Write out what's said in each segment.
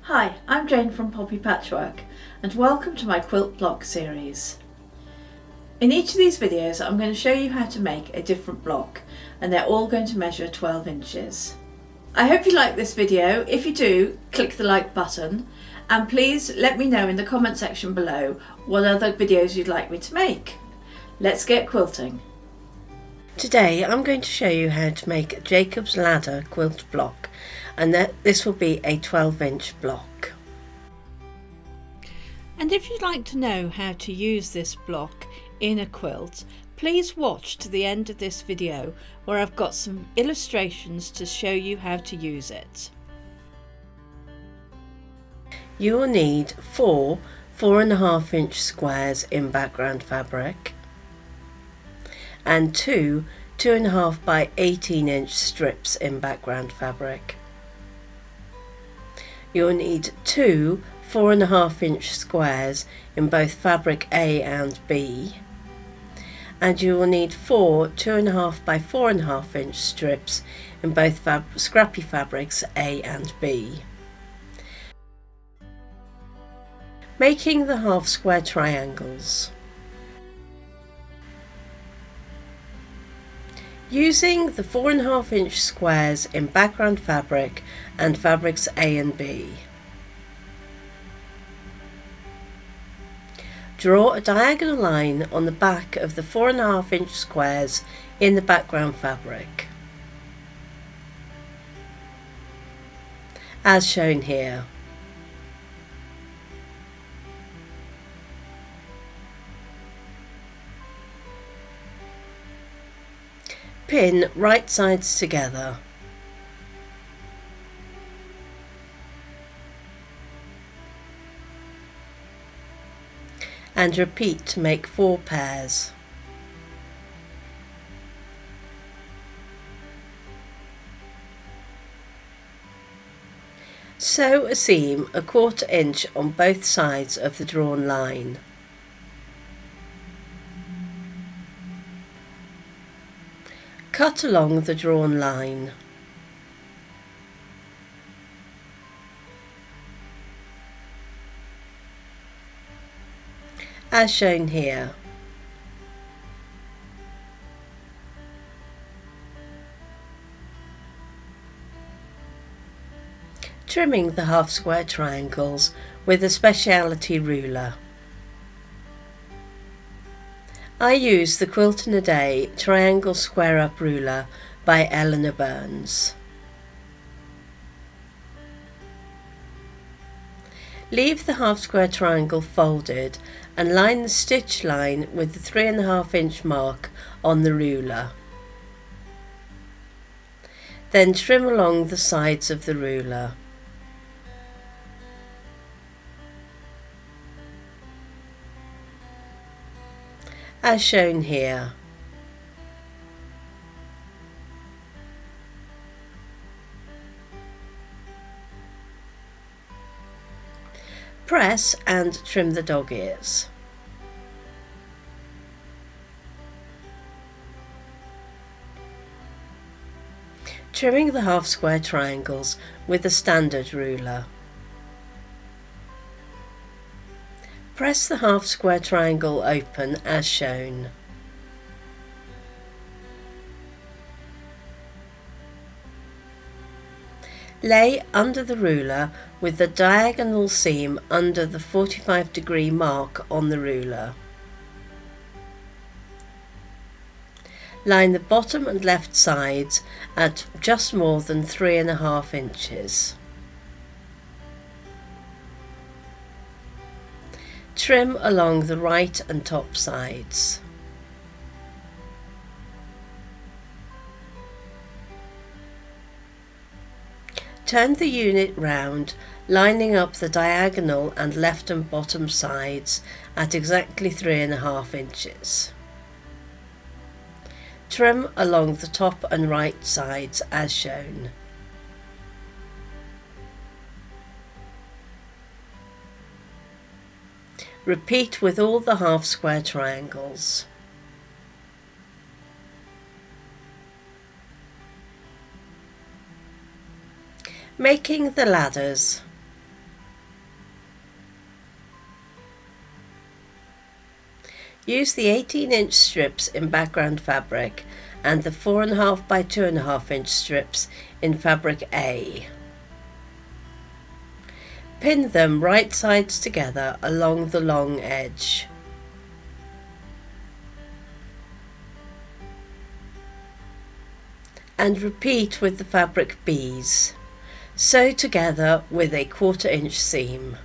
Hi, I'm Jayne from Poppy Patchwork and welcome to my quilt block series. In each of these videos I'm going to show you how to make a different block and they're all going to measure 12 inches. I hope you like this video. If you do, click the like button and please let me know in the comment section below what other videos you'd like me to make. Let's get quilting. Today I'm going to show you how to make a Jacob's Ladder quilt block, and this will be a 12-inch block. And if you'd like to know how to use this block in a quilt, please watch to the end of this video where I've got some illustrations to show you how to use it. You will need 4 4.5-inch squares in background fabric and 2 2.5 by 18-inch strips in background fabric. You'll need 2 4.5-inch squares in both fabric A and B, and you will need 4 2.5 by 4.5-inch strips in both scrappy fabrics A and B. Making the half square triangles. Using the 4.5-inch squares in background fabric and fabrics A and B. Draw a diagonal line on the back of the 4.5-inch squares in the background fabric, as shown here. Pin right sides together. And repeat to make 4 pairs. Sew a seam 1/4 inch on both sides of the drawn line. Cut along the drawn line. As shown here. Trimming the half square triangles with a speciality ruler. I use the Quilt in a Day Triangle Square Up Ruler by Eleanor Burns. Leave the half square triangle folded and line the stitch line with the 3.5-inch mark on the ruler. Then trim along the sides of the ruler. As shown here. Press and trim the dog ears. Trimming the half square triangles with a standard ruler. Press the half square triangle open as shown. Lay under the ruler with the diagonal seam under the 45-degree mark on the ruler. Line the bottom and left sides at just more than 3.5 inches. Trim along the right and top sides. Turn the unit round, lining up the diagonal and left and bottom sides at exactly 3.5 inches. Trim along the top and right sides as shown. Repeat with all the half square triangles. Making the ladders. Use the 18-inch strips in background fabric and the 4.5 by 2.5 inch strips in fabric A. Pin them right sides together along the long edge. And repeat with the fabric B's. Sew together with a 1/4 inch seam.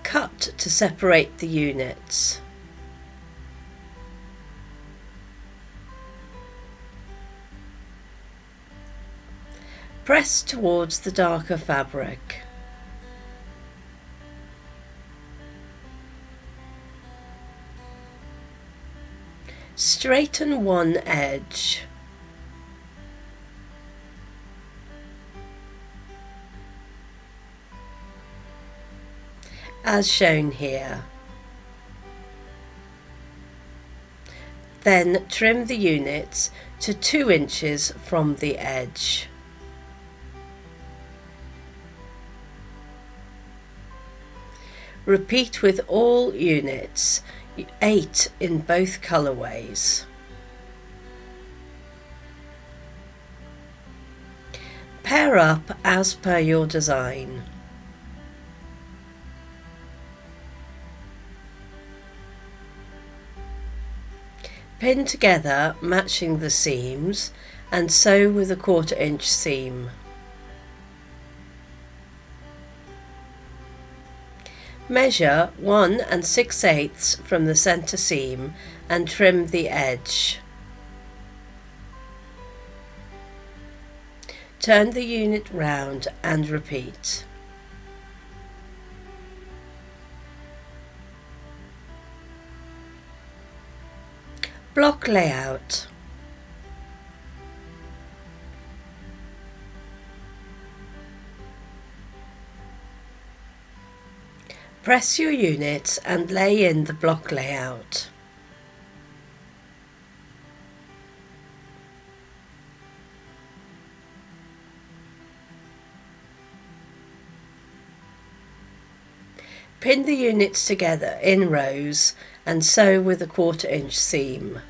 Cut to separate the units. Press towards the darker fabric. Straighten one edge. As shown here. Then trim the units to 2 inches from the edge. Repeat with all units, 8 in both colorways. Pair up as per your design. Pin together matching the seams and sew with a 1/4 inch seam. Measure 1 6/8 from the center seam and trim the edge. Turn the unit round and repeat. Block layout. Press your units and lay in the block layout. Pin the units together in rows and sew with a 1/4 inch seam.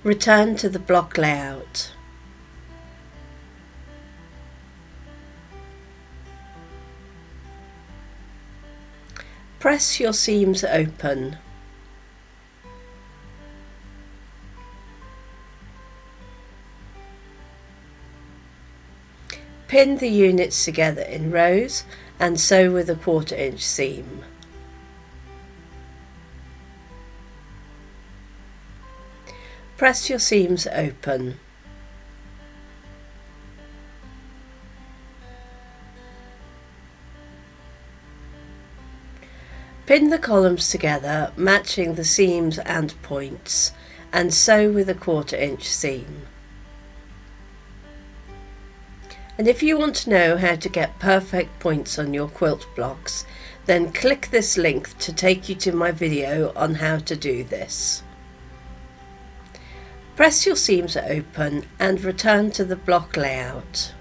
Return to the block layout. Press your seams open. Pin the units together in rows and sew with a 1/4 inch seam. Press your seams open. Pin the columns together matching the seams and points and sew with a 1/4 inch seam. And if you want to know how to get perfect points on your quilt blocks, then click this link to take you to my video on how to do this. Press your seams open and return to the block layout.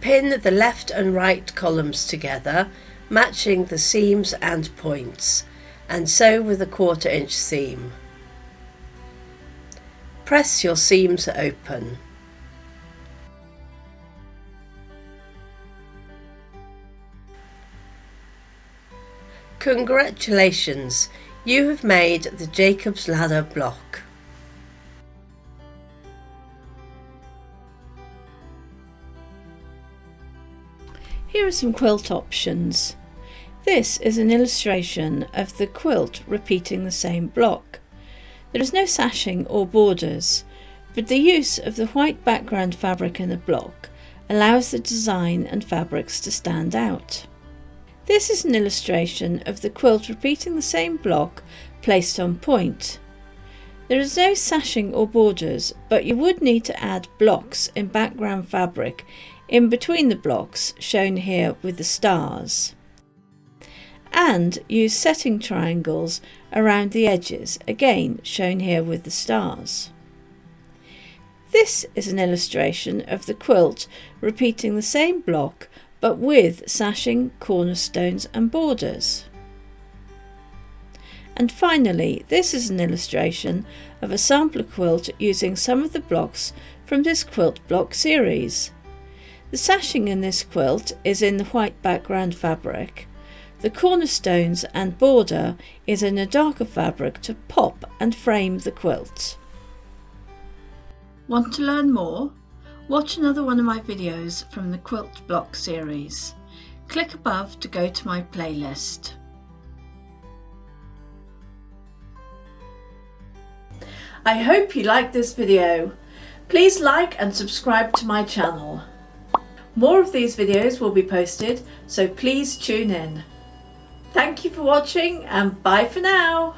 Pin the left and right columns together, matching the seams and points, and sew with a 1/4 inch seam. Press your seams open. Congratulations, you have made the Jacob's Ladder block. Here are some quilt options. This is an illustration of the quilt repeating the same block. There is no sashing or borders, but the use of the white background fabric in the block allows the design and fabrics to stand out. This is an illustration of the quilt repeating the same block placed on point. There is no sashing or borders, but you would need to add blocks in background fabric in between the blocks shown here with the stars. and use setting triangles around the edges, again shown here with the stars. This is an illustration of the quilt repeating the same block but with sashing, cornerstones and borders. And finally, this is an illustration of a sampler quilt using some of the blocks from this quilt block series. The sashing in this quilt is in the white background fabric. The cornerstones and border is in a darker fabric to pop and frame the quilt. Want to learn more? Watch another one of my videos from the quilt block series. Click above to go to my playlist. I hope you liked this video. Please like and subscribe to my channel. More of these videos will be posted, so please tune in. Thank you for watching and bye for now.